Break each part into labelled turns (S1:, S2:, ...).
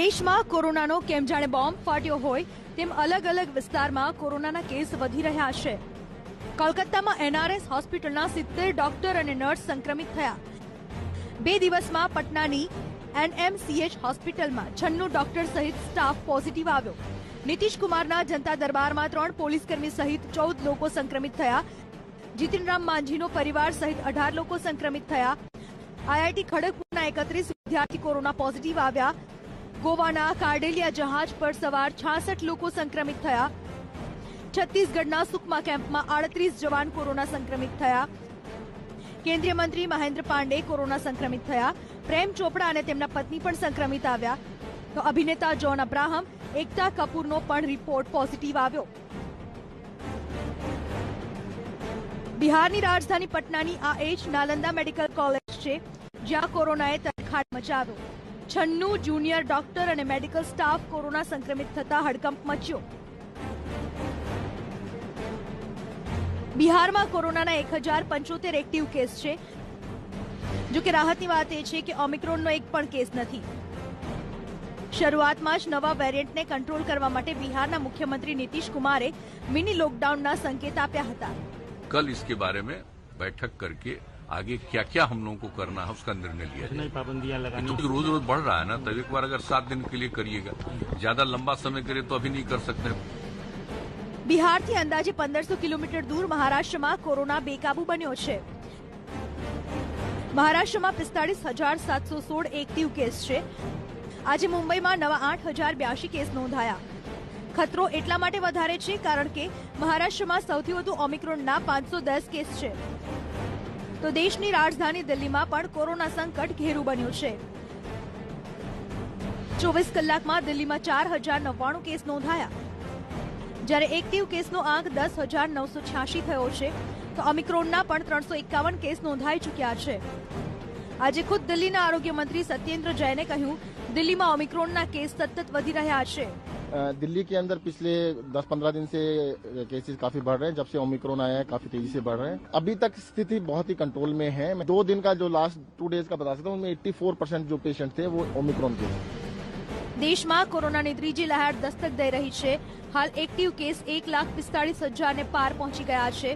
S1: દેશમાં કોરોનાનો કેમ જાણે બોમ્બ ફાટ્યો હોય તેમ અલગ અલગ વિસ્તારમાં કોરોનાના કેસ વધી રહ્યા છે. કોલકાતામાં એનઆરએસ હોસ્પિટલના 70 ડોક્ટર અને નર્સ સંક્રમિત થયા. 2 દિવસમાં પટનાની એનએમસીએચ હોસ્પિટલમાં 96 ડોક્ટર સહિત સ્ટાફ પોઝિટિવ આવ્યો. નીતિશ કુમારના જનતા દરબારમાં 3 પોલીસકર્મી સહિત 14 લોકો સંક્રમિત થયા. જીતનરામ માંઝીનો પરિવાર સહિત 18 લોકો સંક્રમિત થયા. આઈઆઈટી ખડગપુરના 31 વિદ્યાર્થી કોરોના પોઝિટિવ આવ્યા. ગોવાના કાર્ડેલિયા જહાજ પર સવાર 66 લોકો સંક્રમિત થયા. છત્તીસગઢના સુકમા કેમ્પમાં 38 જવાન કોરોના સંક્રમિત થયા. કેન્દ્રીય મંત્રી મહેન્દ્ર પાંડે કોરોના સંક્રમિત થયા. પ્રેમ ચોપડા અને તેમના પત્ની પણ સંક્રમિત આવ્યા. તો અભિનેતા જોન અબ્રાહમ, એકતા કપૂરનો પણ રિપોર્ટ પોઝિટિવ આવ્યો. બિહારની રાજધાની પટનાની આ એ જ નાલંદા મેડિકલ કોલેજ છે જ્યાં કોરોનાએ તરખાટ મચાવ્યો. 96 જુનિયર ડોક્ટર અને મેડિકલ સ્ટાફ કોરોના સંક્રમિત થતા હડકંપ મચ્યો. બિહારમાં કોરોનાના 1075 એક્ટિવ કેસ છે. જો કે રાહતની વાત એ છે કે ઓમિક્રોનનો એક પણ કેસ નથી. શરૂઆતમાં જ નવા વેરિયન્ટને કંટ્રોલ કરવા માટે બિહારના મુખ્યમંત્રી નીતિશ કુમારે મિની લોકડાઉનના સંકેત આપ્યા હતા.
S2: कल इसके बारे में बैठक करके आगे क्या क्या हम लोगों को करना है उसका निर्णय लिया जाए.
S3: पाबंदियां लगानी
S2: क्योंकि रोज रोज बढ़ रहा है ना, तब एक बार अगर 7 दिन के लिए करिएगा, ज्यादा लंबा समय करे तो अभी नहीं कर सकते.
S1: બિહારથી અંદાજે 1500 કિલોમીટર દૂર મહારાષ્ટ્રમાં કોરોના બેકાબુ બન્યો છે. મહારાષ્ટ્રમાં 45,716 એક્ટિવ કેસ છે. આજે મુંબઈમાં નવા 8,082 કેસ નોંધાયા. ખતરો એટલા માટે વધારે છે કારણ કે મહારાષ્ટ્રમાં સૌથી વધુ ઓમિક્રોનના 510 કેસ છે. તો દેશની રાજધાની દિલ્હીમાં પણ કોરોના સંકટ ઘેરું બન્યું છે. 24 કલાકમાં દિલ્હીમાં 4,099 કેસ નોંધાયા. જ્યારે એક્ટિવ કેસનો આંક 10,986 થયો છે તો ઓમિક્રોનના પણ 351 કેસ નોંધાઈ ચૂક્યા છે. આજે ખુદ દિલ્હીના આરોગ્ય મંત્રી સत्येंद्र जैने કહ્યું, દિલ્હીમાં ઓમિક્રોનના કેસ સતત વધી રહ્યા છે.
S4: दिल्ली के अंदर पिछले 10-15 दिन से केसेस काफी बढ़ रहे हैं. जब से ओमिक्रॉन आया है काफी तेजी से बढ़ रहे हैं. अभी तक स्थिति बहुत ही कंट्रोल में है. 2 दिन का जो लास्ट 2 डेज का बता सकता हूँ, उनमें 84% जो पेशेंट थे वो ओमिक्रॉन के.
S1: દેશમાં કોરોનાની ત્રીજી લહેર દસ્તક દઈ રહી છે. હાલ એક્ટિવ કેસ 1,45,000 ને પાર પહોંચી ગયા છે.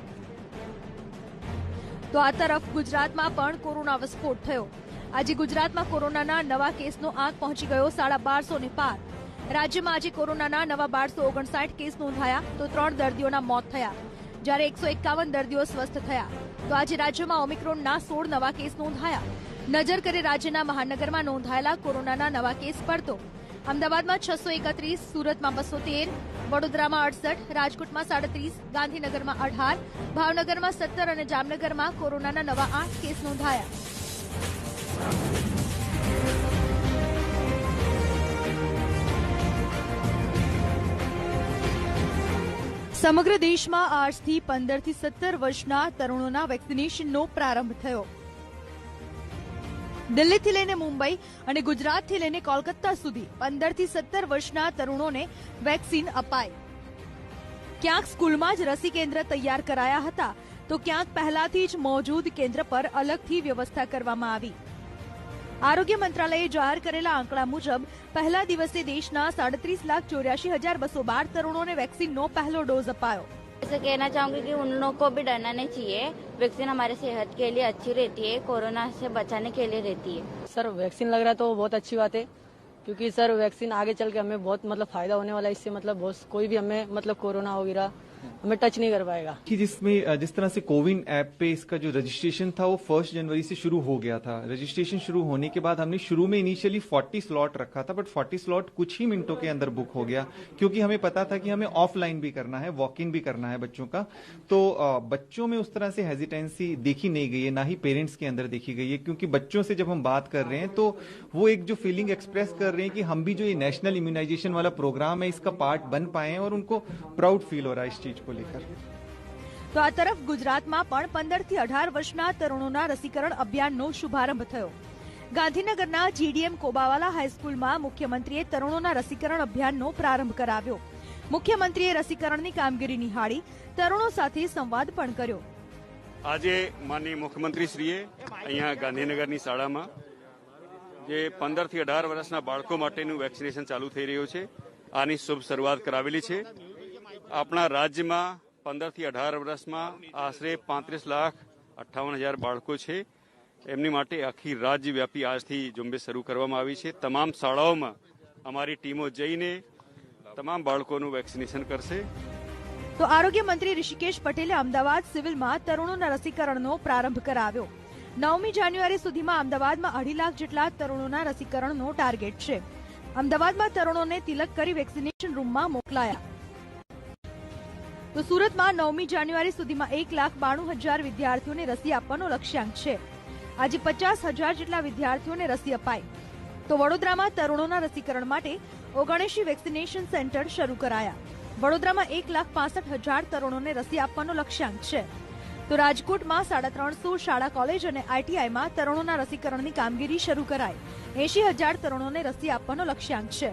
S1: તો આ તરફ ગુજરાતમાં પણ કોરોના વિસ્ફોટ થયો. આજે ગુજરાતમાં કોરોનાના નવા કેસનો આંક પહોંચી ગયો 1250 ને પાર. રાજ્યમાં આજે કોરોનાના નવા 1259 કેસ નોંધાયા તો 3 દર્દીઓના મોત થયા, જ્યારે 151 દર્દીઓ સ્વસ્થ થયા. તો આજે રાજ્યમાં ઓમિક્રોનના 16 નવા કેસ નોંધાયા. નજર કરે રાજ્યના મહાનગરમાં નોંધાયેલા કોરોનાના નવા કેસ પર તો અમદાવાદમાં 631, સુરતમાં 213, વડોદરામાં 68, રાજકોટમાં 37, ગાંધીનગરમાં 18, ભાવનગરમાં 17 અને જામનગરમાં કોરોનાના નવા 8 કેસ નોંધાયા. સમગ્ર દેશમાં આજથી 15 થી 17 વર્ષના તરુણોના વેક્સિનેશનનો પ્રારંભ થયો. દિલ્હીથી લઈને મુંબઈ અને ગુજરાતથી લઈને કોલકાતા સુધી 15 થી 17 વર્ષના તરુણોને વેક્સિન અપાઈ. ક્યાંક સ્કૂલમાં જ રસી કેન્દ્ર તૈયાર કરાયા હતા તો ક્યાંક પહેલાથી જ મોજૂદ કેન્દ્ર પર અલગથી વ્યવસ્થા કરવામાં આવી. આરોગ્ય મંત્રાલયે જાહેર કરેલા આંકડા મુજબ પહેલા દિવસે દેશના 37,84,212 તરુણોને વેક્સિનનો પહેલો ડોઝ અપાયો.
S5: ऐसे कहना चाहूंगी कि उन लोगों को भी डरना नहीं चाहिए. वैक्सीन हमारे सेहत के लिए अच्छी रहती है, कोरोना से बचाने के लिए रहती है.
S6: सर वैक्सीन लग रहा है तो बहुत अच्छी बात है, क्योंकि सर वैक्सीन आगे चल के हमें बहुत फायदा होने वाला है. इससे बहुत कोई भी हमें कोरोना वगैरह हमें टच नहीं कर पाएगा.
S7: कि जिसमें जिस तरह से कोविन ऐप पे इसका जो रजिस्ट्रेशन था वो 1 जनवरी से शुरू हो गया था. रजिस्ट्रेशन शुरू होने के बाद हमने शुरू में इनिशियली 40 स्लॉट रखा था, बट 40 स्लॉट कुछ ही मिनटों के अंदर बुक हो गया, क्योंकि हमें पता था कि हमें ऑफलाइन भी करना है, वॉक इन भी करना है बच्चों का. तो बच्चों में उस तरह से हेजिटेंसी देखी नहीं गई है, ना ही पेरेंट्स के अंदर देखी गई है, क्योंकि बच्चों से जब हम बात कर रहे हैं तो वो एक जो फीलिंग एक्सप्रेस कर रहे हैं कि हम भी जो ये नेशनल इम्यूनाइजेशन वाला प्रोग्राम है इसका पार्ट बन पाए हैं, और उनको प्राउड फील हो रहा है इस चीज को लेकर.
S1: તો આ તરફ ગુજરાતમાં પણ 15 થી 18 વર્ષના તરુણોના રસીકરણ અભિયાનનો શુભારંભ થયો. ગાંધીનગરના જીડીએમ કોબાવાલા હાઈસ્કૂલમાં મુખ્યમંત્રીએ તરુણોના રસીકરણ અભિયાનનો પ્રારંભ કરાવ્યો. મુખ્યમંત્રીએ રસીકરણની કામગીરી નિહાળી તરુણો સાથે સંવાદ પણ કર્યો.
S8: આજે માનનીય મુખ્યમંત્રીશ્રીએ અહીંયા ગાંધીનગરની શાળામાં
S3: જે 15 થી 18 વર્ષના બાળકો માટેનું વેક્સિનેશન ચાલુ થઈ રહ્યું છે. આની શુભ શરૂઆત કરાવેલી છે. આપણા રાજ્યમાં 15 થી 18 વર્ષમાં આશરે 35,58,000 બાળકો છે. એમની માટે આખી રાજ્યવ્યાપી આજથી ઝુંબેશ શરૂ કરવામાં આવી છે. તમામ શાળાઓમાં અમારી ટીમો જઈને તમામ બાળકોનું વેક્સિનેશન કરશે.
S1: તો આરોગ્ય મંત્રી ઋષિકેશ પટેલે અમદાવાદ સિવિલમાં તરુણોના રસીકરણનો પ્રારંભ કરાવ્યો. 9મી જાન્યુઆરી સુધીમાં અમદાવાદમાં 2.5 લાખ જેટલા તરુણોના રસીકરણનો ટાર્ગેટ છે. અમદાવાદમાં તરુણોને તિલક કરી વેક્સિનેશન રૂમમાં મોકલાયા. તો સુરતમાં 9મી જાન્યુઆરી સુધીમાં 1,92,000 વિદ્યાર્થીઓને રસી આપવાનો લક્ષ્યાંક છે. આજે 50,000 જેટલા વિદ્યાર્થીઓને રસી અપાઈ. તો વડોદરામાં તરુણોના રસીકરણ માટે 79 વેક્સિનેશન સેન્ટર શરૂ કરાયા. વડોદરામાં 1,65,000 તરુણોને રસી આપવાનો લક્ષ્યાંક છે. તો રાજકોટમાં 350 શાળા કોલેજ અને આઈટીઆઈમાં તરુણોના રસીકરણની કામગીરી શરૂ કરાઈ. 80,000 તરુણોને રસી આપવાનો લક્ષ્યાંક છે.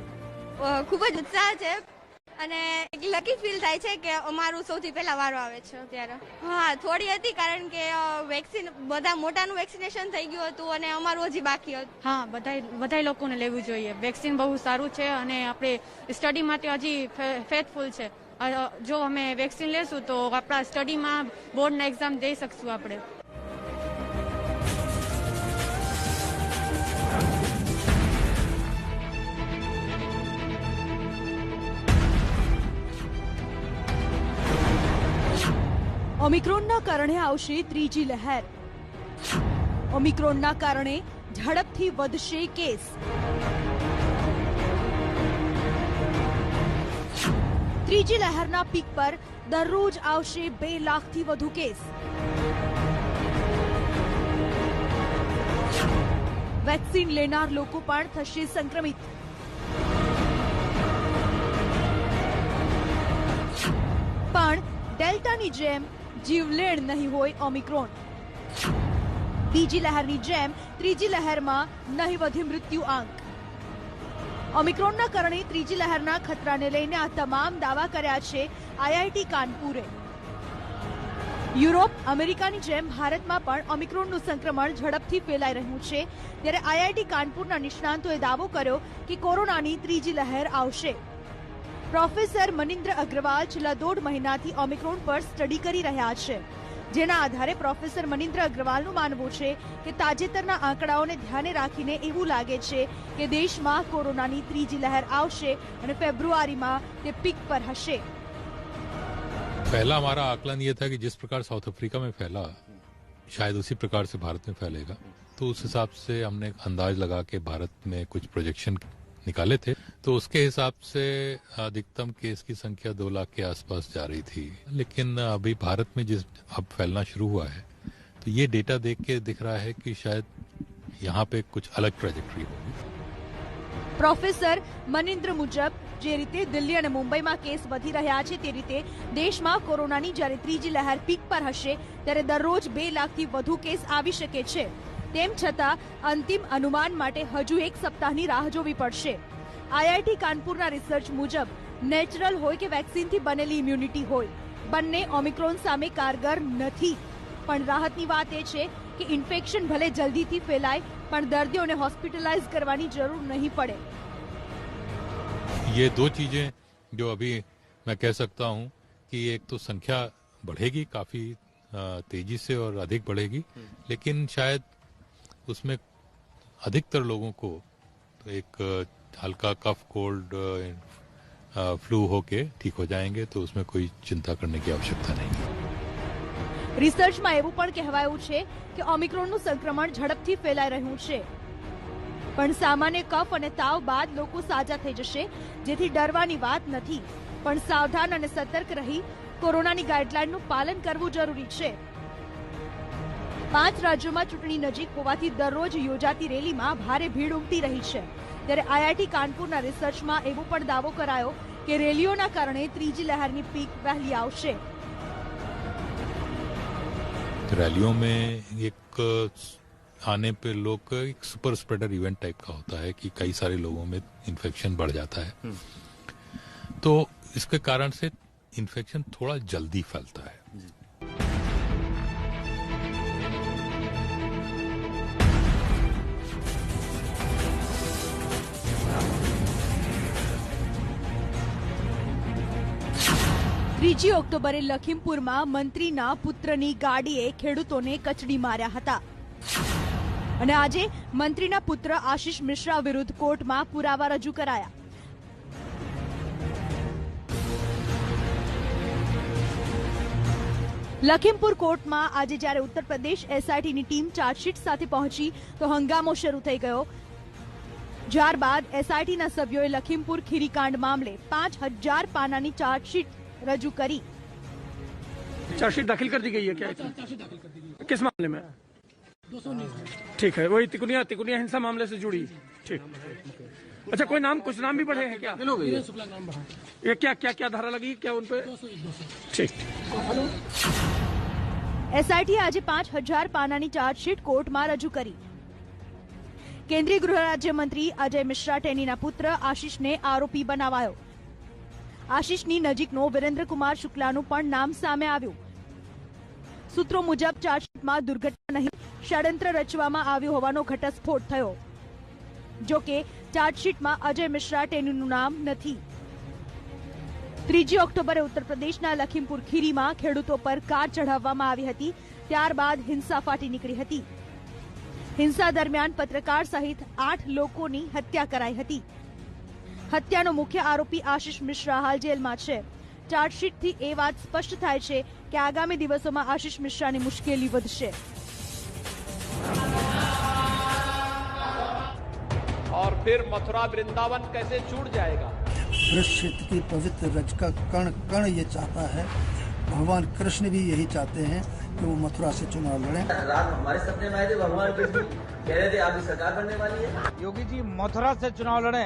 S8: ખૂબ જ ઉત્સાહ છે અને લકી ફીલ થાય છે કે અમારું સૌથી પહેલા વારો આવે છે અત્યારે. હા, થોડી હતી કારણ કે વેક્સિન બધા મોટાનું વેક્સિનેશન થઈ ગયું હતું અને અમારું હજી બાકી હતું.
S9: હા, બધા લોકોને લેવું જોઈએ. વેક્સિન બહુ સારું છે અને આપણે સ્ટડી માટે હજી ફેથફુલ છે. જો અમે વેક્સિન લેશું તો આપણા સ્ટડીમાં બોર્ડના એક્ઝામ દઈ શકશું આપણે.
S1: ઓમિક્રોનના કારણે આવશે ત્રીજી લહેર. ઓમિક્રોનના કારણે ઝડપથી વધશે કેસ. ત્રીજી લહેરના પીક પર દરરોજ આવશે 2 લાખથી વધુ કેસ. વેક્સિન લેનાર લોકો પણ થશે સંક્રમિત. પણ ડેલ્ટાની જેમ જીવલેણ નહીં હોય ઓમિક્રોન. બીજી લહેરની જેમ ત્રીજી લહેરમાં નહીં વધે મૃત્યુ આંક. ઓમિક્રોનના કારણે ત્રીજી લહેરના ખતરાને લઈને આ તમામ દાવા કર્યા છે આઈઆઈટી કાનપુરે. યુરોપ, અમેરિકાની જેમ ભારતમાં પણ ઓમિક્રોનનું સંક્રમણ ઝડપથી ફેલાઈ રહ્યું છે. ત્યારે આઈઆઈટી કાનપુરના નિષ્ણાંતોએ દાવો કર્યો કે કોરોનાની ત્રીજી લહેર આવશે. પ્રોફેસર મનિન્દ્ર અગ્રવાલ છેલ્લા 1.5 મહિનાથી ઓમિક્રોન પર સ્ટડી કરી રહ્યા છે. જેના આધારે પ્રોફેસર મનિન્દ્ર અગ્રવાલનું માનવું છે કે તાજેતરના આંકડાઓને ધ્યાને રાખીને એવું લાગે છે કે દેશમાં કોરોનાની ત્રીજી લહેર આવશે અને ફેબ્રુઆરીમાં તે પીક પર હશે.
S10: पहला हमारा आकलन ये था कि जिस प्रकार साउथ अफ्रीका में फैला शायद उसी प्रकार से भारत में फैलेगा. तो उस हिसाब से हमने अंदाज लगा के भारत में कुछ प्रोजेक्शन निकाले थे. तो उसके हिसाब से अधिकतम केस की संख्या 2 लाख के आसपास जा रही थी. लेकिन अभी भारत में जिस अब फैलना शुरू हुआ है तो ये डेटा देख के दिख रहा है कि शायद यहाँ पे कुछ अलग ट्रेजेक्टरी होगी.
S1: પ્રોફેસર મનિન્દ્ર મુજબ જે રીતે દિલ્હી અને મુંબઈમાં કેસ વધી રહ્યા છે તે રીતે દેશમાં કોરોનાની જ્યારે ત્રીજી લહેર પીક પર હશે ત્યારે દરરોજ 2 લાખથી વધુ કેસ આવી શકે છે. તેમ છતાં અંતિમ અનુમાન માટે હજુ 1 સપ્તાહની રાહ જોવી પડશે. આઈઆઈટી કાનપુરના રિસર્ચ મુજબ નેચરલ હોય કે વેક્સિનથી બનેલી ઇમ્યુનિટી હોય, બંને ઓમિક્રોન સામે કારગર નથી. પણ રાહતની વાત એ છે કે ઇન્ફેક્શન ભલે જલ્દીથી ફેલાય પણ દર્દીઓને હોસ્પિટલાઇઝ કરવાની જરૂર નહીં પડે.
S10: ये 2 चीजें जो अभी मैं कह सकता हूँ कि एक तो संख्या बढ़ेगी काफी तेजी से और अधिक बढ़ेगी, लेकिन शायद उसमें अधिकतर लोगों को तो एक हल्का कफ कोल्ड फ्लू होके ठीक हो जाएंगे. तो उसमें कोई चिंता करने की आवश्यकता नहीं.
S1: રિસર્ચમાં એવું પણ કહેવાયું છે કે ઓમિક્રોનનું સંક્રમણ ઝડપથી ફેલાઈ રહ્યું છે. પણ સામાન્ય કફ અને તાવ બાદ લોકો સાજા થઈ જશે, જેથી ડરવાની વાત નથી. પણ સાવધાન અને સતર્ક રહી કોરોનાની ગાઈડલાઈનનું પાલન કરવું જરૂરી છે. 5 રાજ્યોમાં ચૂંટણી નજીક હોવાથી દરરોજ યોજાતી રેલીમાં ભારે ભીડ ઉમટી રહી છે. ત્યારે આઈઆઈટી કાનપુરના રિસર્ચમાં એવો પણ દાવો કરાયો કે રેલીઓના કારણે ત્રીજી લહેરની પીક વહેલી આવશે.
S10: रैलियों में एक आने पे लोग एक सुपर स्प्रेडर इवेंट टाइप का होता है कि कई सारे लोगों में इन्फेक्शन बढ़ जाता है. तो इसके कारण से इन्फेक्शन थोड़ा जल्दी फैलता है.
S1: ત્રીજી ઓક્ટોબરે લખીમપુરમાં મંત્રીના પુત્રની ગાડીએ ખેડૂતોને કચડી માર્યા હતા અને આજે મંત્રીના પુત્ર આશિષ મિશ્રા વિરુદ્ધ કોર્ટમાં પુરાવા રજૂ કરાયા. લખીમપુર કોર્ટમાં આજે જ્યારે ઉત્તર પ્રદેશ એસઆઈટીની ટીમ ચાર્જશીટ સાથે પહોંચી તો હંગામો શરૂ થઈ ગયો. ત્યારબાદ એસઆઈટીના સભ્યોએ લખીમપુર ખીરીકાંડ મામલે 5000 પાનાની ચાર્જશીટ रजू करी.
S11: चार्जशीट दाखिल कर दी गई है क्या? किस मामले में? ठीक है, वही तिकुनिया हिंसा मामले से जुड़ी. ठीक. अच्छा, कोई नाम कुछ नाम भी बढ़े हैं क्या? ये क्या धारा लगी क्या उन पे? ठीक.
S1: एसआईटी आज 5000 पानानी चार्जशीट कोर्टમાં રજૂ કરી. કેન્દ્રીય ગૃહ રાજ્ય મંત્રી અજય મિશ્રા ટેનીના પુત્ર આશિષને આરોપી બનાવાયો. આશિષની નજીકનો વિરેન્દ્રકુમાર શુક્લાનું પણ નામ સામે આવ્યું. સૂત્રો મુજબ ચાર્જશીટમાં દુર્ઘટના નહીં, ષડયંત્ર રચવામાં આવ્યું હોવાનો ઘટસ્ફોટ થયો. જો કે ચાર્જશીટમાં અજય મિશ્રા ટેનીનું નામ નથી. 3 ઓક્ટોબરે ઉત્તર પ્રદેશના લખીમપુર ખીરીમાં ખેડૂતો પર કાર ચઢાવવામાં આવી હતી. ત્યારબાદ હિંસા ફાટી નીકળી હતી. હિંસા દરમિયાન પત્રકાર સહિત 8 લોકોની હત્યા કરાઈ હતી. હત્યાનો મુખ્ય આરોપી આશિષ મિશ્રા હાલ જેલમાં છે. ચાર્જશીટથી એ વાત સ્પષ્ટ થાય છે કે આગામી દિવસોમાં આશિષ મિશ્રાની મુશ્કેલી વધશે.
S12: और फिर मथुरा वृंदावन कैसे छूट जाएगा?
S13: वृश्चिक की पवित्र रज का कण कण ये चाहता है. भगवान कृष्ण भी यही चाहते हैं कि वो मथुरा से चुनाव लड़ें.
S14: रात हमारे सपने में आए थे, भगवान कृष्ण कह रहे थे आपकी सरकार बनने वाली है.
S15: योगी जी मथुरा से चुनाव लड़े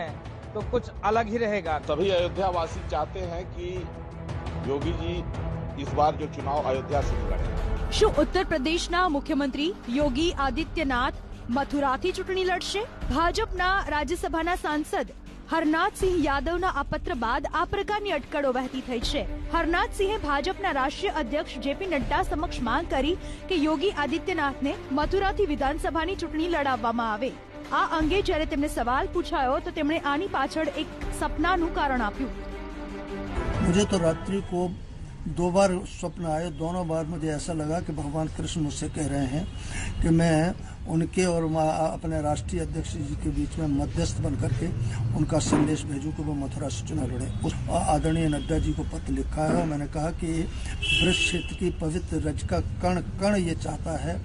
S15: तो कुछ अलग ही रहेगा.
S16: सभी अयोध्यावासी चाहते हैं कि योगी जी इस बार जो चुनाव अयोध्या से लड़े.
S1: શું ઉત્તર પ્રદેશના મુખ્યમંત્રી યોગી આદિત્યનાથ મથુરાથી ચૂંટણી લડશે? ભાજપના રાજ્યસભાના સાંસદ હરનાથસિંહ યાદવના આ પત્ર બાદ આ પ્રકારની અટકળો વહેતી થઈ છે. હરનાથસિંહે ભાજપના રાષ્ટ્રીય અધ્યક્ષ જેપી નડ્ડા સમક્ષ માંગ કરી કે યોગી આદિત્યનાથને મથુરાથી વિધાનસભાની ચૂંટણી લડાવવામાં આવે. આ અંગે જ્યારે તેમને સવાલ પૂછાયો તો તેમણે આની પાછળ એક સપનાનું કારણ આપ્યું.
S13: मुझे तो रात्रि को 2 बार स्वप्न आए. दोनों बार मुझे ऐसा लगा कि भगवान कृष्ण मुझसे कह रहे हैं कि मैं उनके और अपने राष्ट्रीय अध्यक्ष जी के बीच में मध्यस्थ बन करके उनका संदेश भेजूं कि वो मथुरा से चुनाव लड़े. उस आदरणीय नड्डा जी को पत्र लिखा है और मैंने कहा कि वृश्चिक की पवित्र रज का कण कण ये चाहता है.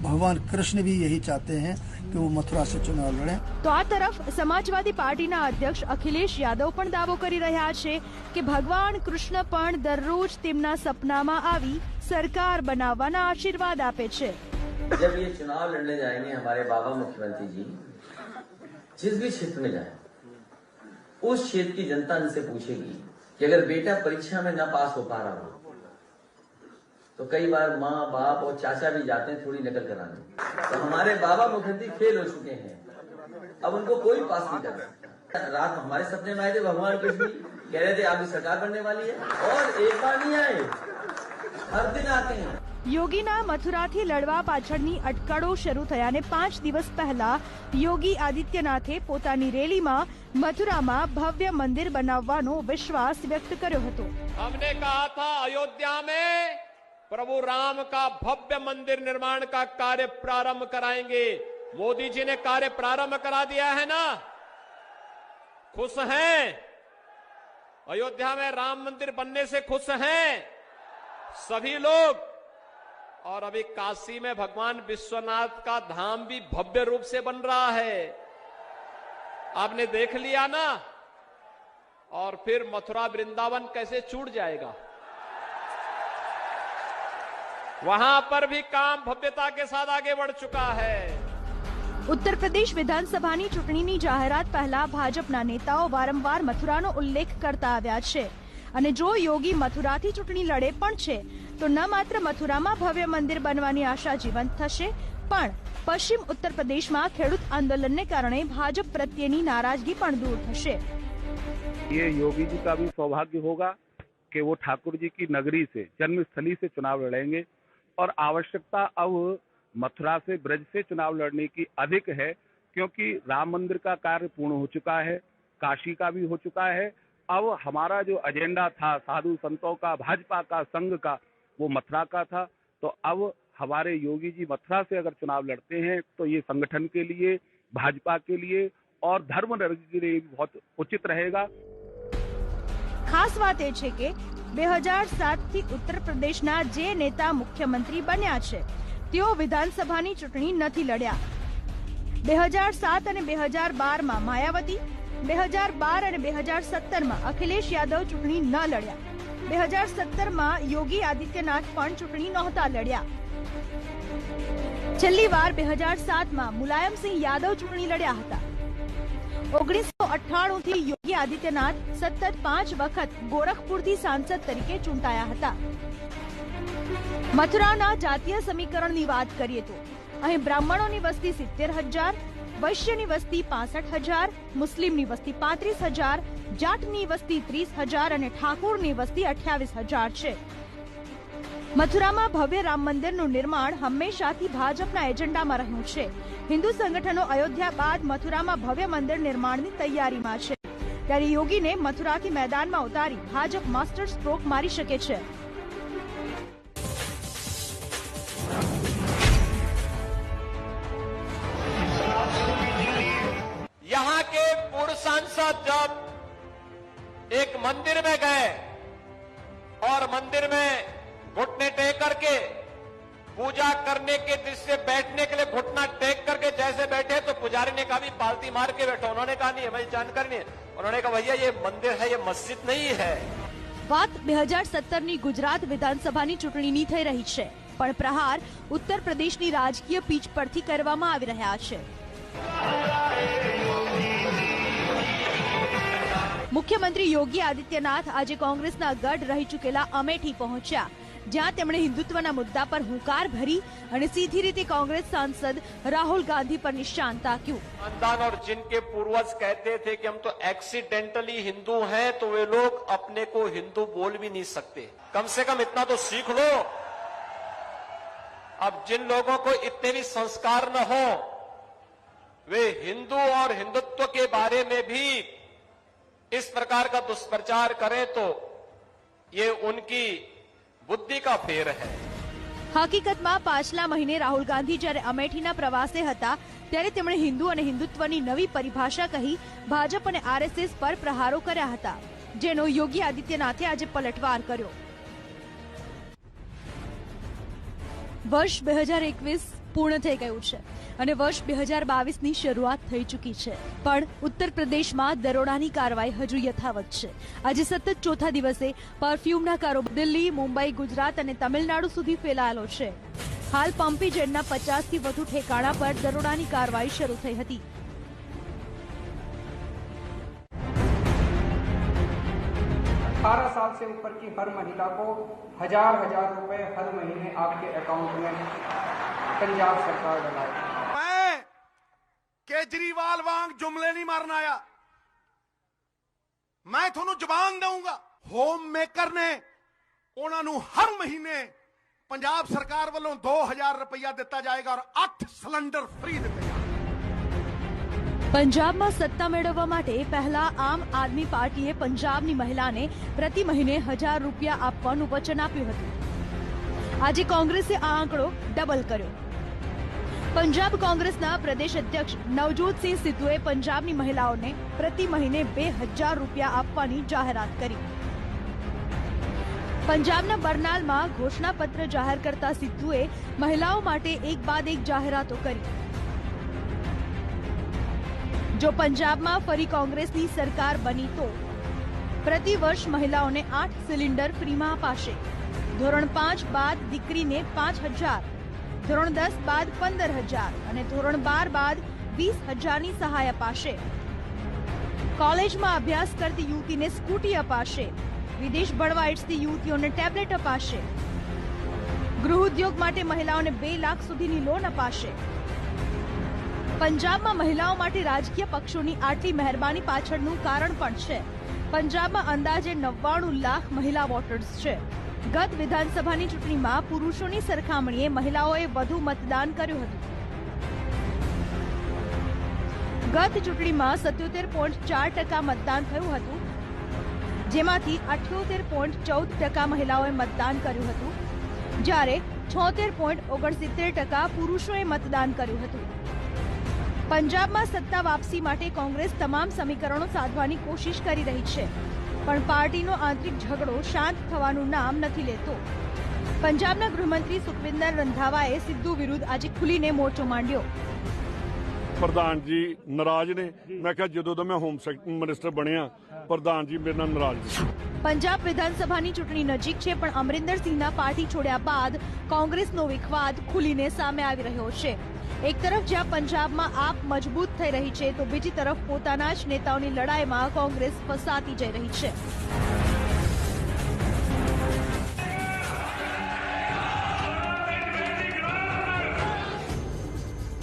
S13: भगवान कृष्ण भी यही चाहते हैं कि वो मथुरा से चुनाव लड़े.
S1: તો આ તરફ સમાજવાદી પાર્ટીના અધ્યક્ષ અખિલેશ યાદવ પણ દાવો કરી રહ્યા છે કે ભગવાન કૃષ્ણ પણ દરરોજ તેમના સપનામાં આવી સરકાર બનાવવાના આશીર્વાદ આપે છે.
S14: जब ये चुनाव लड़ने जाएंगे हमारे बाबा मुख्यमंत्री जी, जिस भी क्षेत्र में जाए उस क्षेत्र की जनता इनसे पूछेगी कि अगर बेटा परीक्षा में न पास हो पा रहा हो तो कई बार माँ बाप और चाचा भी जाते हैं थोड़ी नकल कराने. तो हमारे बाबा मुख्यमंत्री फेल हो चुके हैं, अब उनको कोई पास नहीं कर सकता. रात हमारे सपने में आए थे, भगवान कृष्ण कह रहे थे आपकी सरकार बनने वाली है. और एक बार नहीं आए, हर दिन आते हैं.
S1: યોગીના મથુરાથી લડવા પાછળની અટકળો શરૂ થયાને 5 દિવસ પહેલા યોગી આદિત્યનાથે પોતાની રેલીમાં મથુરામાં ભવ્ય મંદિર બનાવવાનો વિશ્વાસ વ્યક્ત કર્યો હતો.
S12: हमने कहा था अयोध्या में प्रभु राम का भव्य मंदिर निर्माण का कार्य प्रारंभ कराएंगे. मोदी जी ने कार्य प्रारंभ करा दिया है ना, खुश हैं? अयोध्या में राम मंदिर बनने से खुश हैं सभी लोग. और अभी काशी में भगवान विश्वनाथ का धाम भी भव्य रूप से बन रहा है, आपने देख लिया ना. और फिर मथुरा वृंदावन कैसे छूट जाएगा? वहां पर भी काम भव्यता के साथ आगे बढ़ चुका है.
S1: ઉત્તર પ્રદેશ વિધાનસભાની ચૂંટણીની જાહેરાત પહેલા ભાજપના નેતાઓ વારંવાર મથુરાનો ઉલ્લેખ કરતા આવ્યા છે. અને જો યોગી મથુરાથી ચૂંટણી લડે પણ છે તો ન માત્ર મથુરામાં ભવ્ય મંદિર બનવાની આશા જીવંત થશે, પણ પશ્ચિમ ઉત્તર પ્રદેશમાં ખેડૂત આંદોલનને કારણે ભાજપ પ્રત્યેની નારાજગી પણ દૂર થશે.
S17: ये योगी जी का भी सौभाग्य होगा कि वो ठाकुर जी की नगरी से, जन्मस्थली से चुनाव लड़ेंगे. और आवश्यकता अब मथुरा से, ब्रज से चुनाव लड़ने की अधिक है, क्योंकि राम मंदिर का कार्य पूर्ण हो चुका है, काशी का भी हो चुका है. अब हमारा जो एजेंडा था साधु संतों का, भाजपा का, संघ का, वो मथुरा का था। तो अब हमारे योगी जी मथुरा से अगर चुनाव लड़ते हैं तो ये संगठन के लिए, भाजपा के लिए और धर्म के लिए बहुत उचित रहेगा।
S1: खास बात એ છે કે 2007 થી ઉત્તર પ્રદેશના જે નેતા મુખ્યમંત્રી બન્યા છે તેઓ વિધાનસભાની ચૂંટણી નથી લડ્યા। 2007 અને 2012 માં માયાવતી, 2012 અને 2017 માં અખિલેશ યાદવ ચૂંટણી ન લડ્યા। 2017 માં યોગી આદિત્યનાથ પણ ચૂંટણી નહોતા લડ્યા। છેલ્લી વાર 2007 માં મુલાયમ સિંહ યાદવ ચૂંટણી લડ્યા હતા। 1998 થી યોગી આદિત્યનાથ સતત 5 વખત ગોરખપુરથી સાંસદ તરીકે ચૂંટાયા હતા। મથુરાના જાતીય સમીકરણની વાત કરીએ તો અહીં બ્રાહ્મણોની વસ્તી 70,000, વૈશ્યની વસ્તી 65,000, મુસ્લિમની વસ્તી 35,000, જાટની વસ્તી 30,000 અને ઠાકોરની વસ્તી 28,000 છે। મથુરામાં ભવ્ય રામ મંદિરનું નિર્માણ હંમેશાથી ભાજપના એજન્ડામાં રહ્યું છે। હિન્દુ સંગઠનો અયોધ્યા બાદ મથુરામાં ભવ્ય મંદિર નિર્માણની તૈયારીમાં છે, ત્યારે યોગીને મથુરાથી મેદાનમાં ઉતારી ભાજપ માસ્ટર સ્ટ્રોક મારી શકે છે।
S12: यहाँ के पूर्व सांसद जब एक मंदिर में गए और मंदिर में घुटने टेक करके पूजा करने के दृश्य बैठने के लिए घुटना टेक करके जैसे बैठे तो पुजारी ने कहा भी पालती मार के बैठो। उन्होंने कहा नहीं हमें जानकारी नहीं। उन्होंने कहा भैया ये मंदिर है, ये मस्जिद नहीं है।
S1: વાત 2017ની ગુજરાત વિધાનસભાની ચૂંટણીની થઈ રહી છે, પણ પ્રહાર ઉત્તર પ્રદેશની રાજકીય પીચ પરથી કરવામાં આવી રહ્યા છે। મુખ્યમંત્રી યોગી આદિત્યનાથ આજે કોંગ્રેસના ગઢ રહી ચૂકેલા અમેઠી પહોંચ્યા, જ્યાં તેમણે હિન્દુત્વના મુદ્દા પર હુંકાર ભરી અને સીધી રીતે કોંગ્રેસ સાંસદ રાहुल गांधी पर निशान ताक्યું।
S12: खानदान और जिनके पूर्वज कहते थे कि हम तो एक्सीडेंटली हिंदू हैं, तो वे लोग अपने को हिंदू बोल भी नहीं सकते। कम से कम इतना तो सीख लो। अब जिन लोगों को इतने भी संस्कार न हो, वे हिंदू और हिंदुत्व के बारे में भी इस प्रकार का दुष्प्रचार करें तो ये उनकी बुद्धि का फेर है।
S1: હકીકતમાં પાછલા મહિને રાहुल ગાંધી જ્યારે અમેઠીના પ્રવાસે હતા ત્યારે તેમણે હિન્દુ અને હિન્દુત્વની નવી પરિભાષા કહી ભાજપ અને આરએસએસ પર પ્રહારો કર્યા હતા, જેનો યોગી આદિત્યનાથે આજે પલટવાર કર્યો। વર્ષ 2021 પૂર્ણ થઈ ગયું છે અને વર્ષ 2022ની શરૂઆત થઈ ચૂકી છે, પણ ઉત્તર પ્રદેશમાં દરોડાની કાર્યવાહી હજુ યથાવત છે। આજે સતત ચોથા દિવસે પરફ્યુમના કારોબાર દિલ્હી, મુંબઈ, ગુજરાત અને તમિલનાડુ સુધી ફેલાયેલો છે। હાલ પંપી જેડના 50થી વધુ ઠેકાણા પર દરોડાની કાર્યવાહી શરૂ થઈ હતી।
S18: 18 साल से ऊपर की हर महिला को हजार रुपए हर महीने आपके अकाउंट में पंजाब सरकार डलाएगी।
S19: मैं केजरीवाल वांग जुमले नहीं मारना आया, मैं थोनू जबान दूंगा। होम मेकर ने उन्होंने हर महीने पंजाब सरकार वालों 2000 रुपया दिता जाएगा और 8 सिलेंडर फ्री दिते जाएंगे।
S1: પંજાબમાં સત્તા મેળવવા માટે પહેલા આમ આદમી પાર્ટીએ પંજાબની મહિલાને પ્રતિ મહિને 1000 રૂપિયા આપવાનું વચન આપ્યું હતું। આજે કોંગ્રેસે આ આંકડો ડબલ કર્યો। પંજાબ કોંગ્રેસના પ્રદેશ અધ્યક્ષ નવજોત સિંહ સિદ્ધુએ પંજાબની મહિલાઓને પ્રતિ મહિને 2000 રૂપિયા આપવાની જાહેરાત કરી। પંજાબના બરનાલમાં ઘોષણાપત્ર જાહેર કરતા સિદ્ધુએ મહિલાઓ માટે એક બાદ એક જાહેરાતો કરી। જો પંજાબમાં ફરી કોંગ્રેસની સરકાર બની તો પ્રતિ વર્ષ મહિલાઓને 8 સિલિન્ડર ફ્રીમાં અપાશે। ધોરણ 5 બાદ દીકરીને 5000, ધોરણ 10 બાદ 15000 અને ધોરણ 12 બાદ 20000ની સહાય અપાશે। કોલેજમાં અભ્યાસ કરતી યુવતીને સ્કૂટી અપાશે। વિદેશ ભણવા ઇચ્છતી યુવતીઓને ટેબ્લેટ અપાશે। ગૃહ ઉદ્યોગ માટે મહિલાઓને 2 લાખ સુધીની લોન અપાશે। પંજાબમાં મહિલાઓ માટે રાજકીય પક્ષોની આટલી મહેરબાની પાછળનું કારણ પણ છે। પંજાબમાં અંદાજે 99 લાખ મહિલા વોટર્સ છે। ગત વિધાનસભાની ચૂંટણીમાં પુરુષોની સરખામણીએ મહિલાઓએ વધુ મતદાન કર્યું હતું। ગત ચૂંટણીમાં 77.4% મતદાન થયું હતું, જેમાંથી 78.14% મહિલાઓએ મતદાન કર્યું હતું, જ્યારે 76.69% પુરુષોએ મતદાન કર્યું હતું. પંજાબમાં સત્તા વાપસી માટે કોંગ્રેસ તમામ સમીકરણો સાધવાની કોશિશ કરી રહી છે, પણ પાર્ટીનો આંતરિક ઝઘડો શાંત થવાનું નામ નથી લેતો. પંજાબના ગૃહમંત્રી સુખવિંદર રંધાવાએ સિદ્ધુ વિરુદ્ધ આજે ખુલીને મોરચો માંડ્યો.
S20: प्रधान जी नाराज ने, मैं कहा जो तो मैं होम मिनिस्टर बनया प्रधान जी मेरे नाल नाराज ने.
S1: પંજાબ વિધાનસભાની ચૂંટણી નજીક છે, પણ અમરિંદરસિંહના પાર્ટી છોડ્યા બાદ કોંગ્રેસનો વિખવાદ ખુલીને સામે આવી રહ્યો છે. એક તરફ જ્યાં પંજાબમાં આપ મજબૂત થઈ રહી છે, તો બીજી તરફ પોતાના જ નેતાઓની લડાઈમાં કોંગ્રેસ ફસાતી જઈ રહી છે.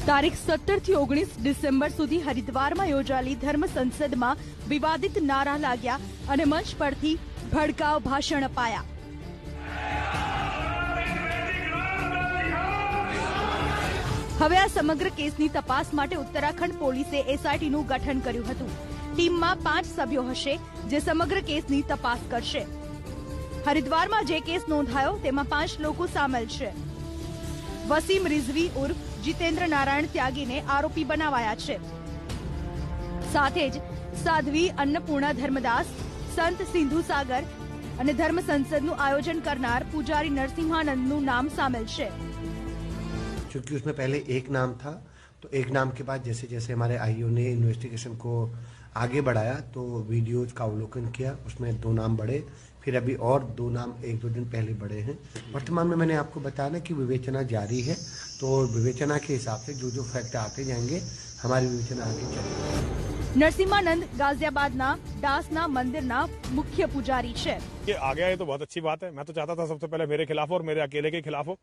S1: તારીખ 17 થી 19 ડિસેમ્બર સુધી હરિદ્વારમાં યોજાયેલી ધર્મ સંસદમાં વિવાદિત નારા લાગ્યા અને મંચ પરથી ભડકાઉ ભાષણ અપાયા. હવે આ સમગ્ર કેસની તપાસ માટે ઉત્તરાખંડ પોલીસે એસઆઈટીનું ગઠન કર્યું હતું. ટીમમાં 5 સભ્યો હશે, જે સમગ્ર કેસની તપાસ કરશે. હરિદ્વારમાં જે કેસ નોંધાયો તેમાં 5 લોકો સામેલ છે. વસીમ રિઝવી ઉર્ફ જીતેન્દ્ર નારાયણ ત્યાગીને આરોપી બનાવાયા છે. સાથે જ સાધ્વી અન્નપૂર્ણા ધર્મદાસ, સંત સિંધુ સાગર અને ધર્મ સંસદનું આયોજન કરનાર पुजारी नरसिम्हानंदનું नाम शामिल है.
S21: क्योंकि उसमें पहले एक नाम था, तो एक नाम के बाद जैसे जैसे हमारे आईओ ने इन्वेस्टिगेशन को आगे बढ़ाया तो वीडियोज का अवलोकन किया, उसमें 2 नाम बढ़े, फिर अभी और 2 नाम 1-2 दिन पहले बढ़े हैं. वर्तमान में मैंने आपको बताया ना कि विवेचना जारी है, तो विवेचना के हिसाब से जो जो फैक्ट आते जाएंगे हमारी विवेचना आगे चलेगी.
S1: नरसिम्हानंद गाजियाबादना दासना मंदिरना मुख्य पुजारी है.
S22: ये आ गया है तो बहुत अच्छी बात है. मैं तो चाहता था सबसे पहले मेरे खिलाफ और मेरे अकेले के खिलाफ हो.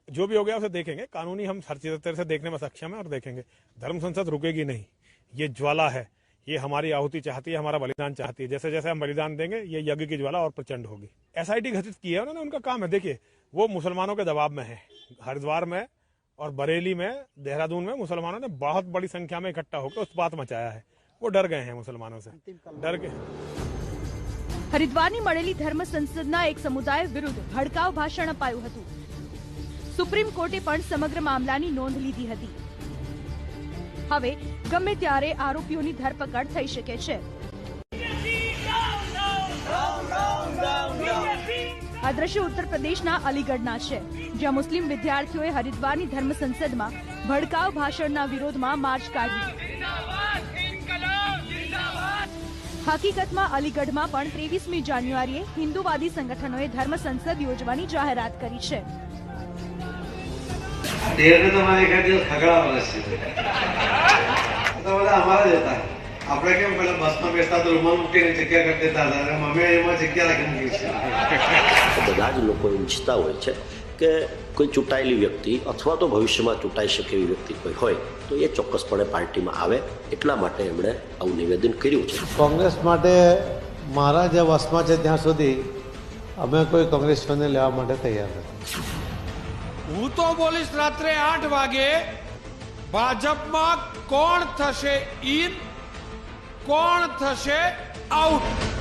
S22: जो भी हो गया उसे देखेंगे. कानूनी हम हर तरह से देखने में सक्षम है और देखेंगे. धर्म संसद रुकेगी नहीं. ये ज्वाला है, ये हमारी आहुति चाहती है, हमारा बलिदान चाहती है. जैसे जैसे हम बलिदान देंगे ये यज्ञ की ज्वाला और प्रचंड होगी. एसआईटी गठित की है उन्होंने, उनका काम है. देखिए वो मुसलमानों के दबाव में है. हरिद्वार में और बरेली में, देहरादून में मुसलमानों ने बहुत बड़ी संख्या में इकट्ठा होकर उत्पात मचाया है. वो डर गए हैं मुसलमानों से, डर गए.
S1: हरिद्वाરની મળેલી ધર્મ સંસદના એક સમુદાય વિરુદ્ધ ભડકાઉ ભાષણ અપાયું હતું. સુપ્રીમ કોર્ટે પણ સમગ્ર મામલાની નોંધ લીધી હતી. હવે ગમે ત્યારે આરોપીઓની ધરપકડ થઈ શકે છે. આ દ્રશ્ય ઉત્તર પ્રદેશના અલીગઢના છે, જ્યાં મુસ્લિમ વિદ્યાર્થીઓએ હરિદ્વારની ધર્મ સંસદમાં ભડકાઉ ભાષણના વિરોધમાં માર્ચ કાઢી. હકીકતમાં અલીગઢમાં પણ 23મી જાન્યુઆરીએ હિન્દુવાદી સંગઠનોએ ધર્મ સંસદ યોજવાની જાહેરાત કરી છે.
S23: આપણે કેમ પેલા બસમાં બેસતા તો રૂમાલ મૂકીને જગ્યા કરી દેતા હતા, અમે એમાં જગ્યા રાખી મૂકી છે.
S24: બધા જ લોકો ઈચ્છતા હોય છે કે કોઈ ચૂંટાયેલી વ્યક્તિ અથવા તો ભવિષ્યમાં ચૂંટાઈ શકે એવી વ્યક્તિ કોઈ હોય તો એ ચોક્કસપણે પાર્ટીમાં આવે, એટલા માટે એમણે આવું નિવેદન કર્યું છે.
S23: કોંગ્રેસ માટે મારા જે વસમાં છે ત્યાં સુધી અમે કોઈ કોંગ્રેસને લેવા માટે તૈયાર નથી.
S15: હું તો બોલીશ રાત્રે 8 વાગે ભાજપમાં કોણ થશે ઇન, કોણ થશે આઉટ.